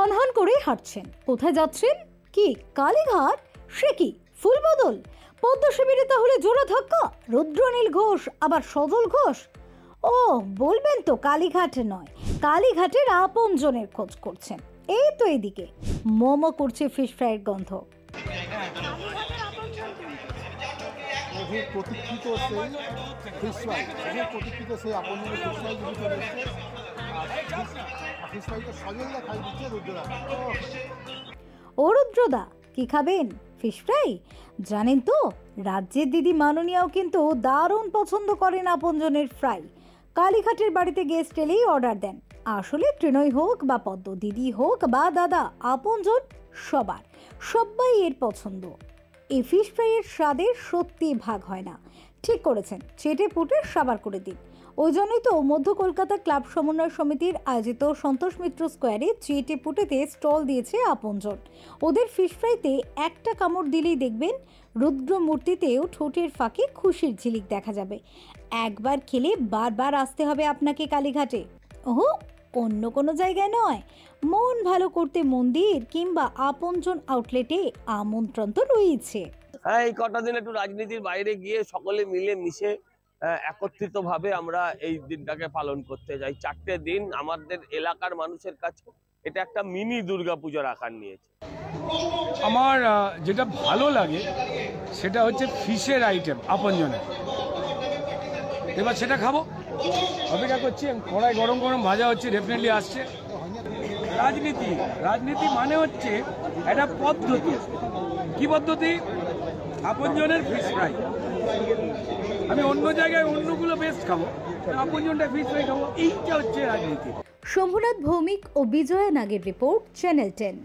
হনহন করে হাঁটছেন। কোথায় যাচ্ছেন? কি কালীঘাট? সে কি ফুল বদল? পদ্ম শিবিরে তাহলে জোড়া ধাক্কা? রুদ্রনীল ঘোষ আবার সজল ঘোষ? ও বলবেন তো কালীঘাট নয়, কালীঘাটের আপনজনের খোঁজ করছেন। এই তো এদিকে মোমো করছে ফিশ ফ্রাইয়ের গন্ধ। প্রতীক্ষিত সেই ফিশ ফ্রাই, প্রতীক্ষিত সেই আপনজনের ফিশ ফ্রাই যদি চলে এসছে, আর ফিশ ফ্রাইটা সজলদা খাই দিচ্ছে রুদ্রদা। ও রুদ্রদা, কি খাবেন? Fish fry? জানেন তো রাজ্যের দিদি মাননীয়াও কিন্তু দারুণ পছন্দ করেন আপনজনের ফ্রাই। কালীঘাটের বাড়িতে গেস্ট এলেই অর্ডার দেন। আসলে ত্রিনয় হোক বা পদ্ম দিদি হোক বা দাদা, আপনজন সবাই এর পছন্দ। এই ফিশ ফ্রাইয়ের স্বাদের সত্যি ভাগ হয় না। ঠিক করেছেন, চেটে পুটে সাবার করে দিন। ওই জন্যই তো মধ্য কলকাতা ক্লাব সমন্বয় সমিতির আয়োজিত সন্তোষ মিত্র স্কোয়ারে চেটে পুটেতে স্টল দিয়েছে আপনজন। ওদের ফিশ ফ্রাইতে একটা কামড় দিলেই দেখবেন রুদ্র মূর্তিতেও ঠোঁটের ফাঁকে খুশির ঝিলিক দেখা যাবে। একবার খেলে বারবার আসতে হবে আপনাকে কালীঘাটে। ওহো, অন্য কোনো জায়গায় নয়, মন ভালো করতে মন্দির কিংবা আপনজন আউটলেটে আমন্ত্রণ তো রয়েছে। হ্যাঁ, এই কটা দিন একটু রাজনীতির বাইরে গিয়ে সকলে মিলে মিশে একত্রিত ভাবে আমরা এই দিনটাকে পালন করতে যাই। 4টে দিন আমাদের এলাকার মানুষের কাছে এটা একটা মিনি দুর্গাপূজার আকার নিয়েছে। আমার যেটা ভালো লাগে সেটা হচ্ছে ফিশের আইটেম আপনজনের। এবার সেটা খাবো, অপেক্ষা করছি। কড়াই গরম গরম ভাজা হচ্ছে, ডেফিনেটলি আসছে। রাজনীতি মানে হচ্ছে একটা পদ্ধতি। কি পদ্ধতি? আপনজনের ফিশ ফ্রাই। আমি অন্য জায়গায় অন্যগুলো বেস্ট খাবো, আপনজনটা ফিশ ফ্রাই খাবো, এইটা হচ্ছে রাজনীতি। শম্ভুনাথ ভৌমিক ও বিজয়া নাগের রিপোর্ট, চ্যানেল 10।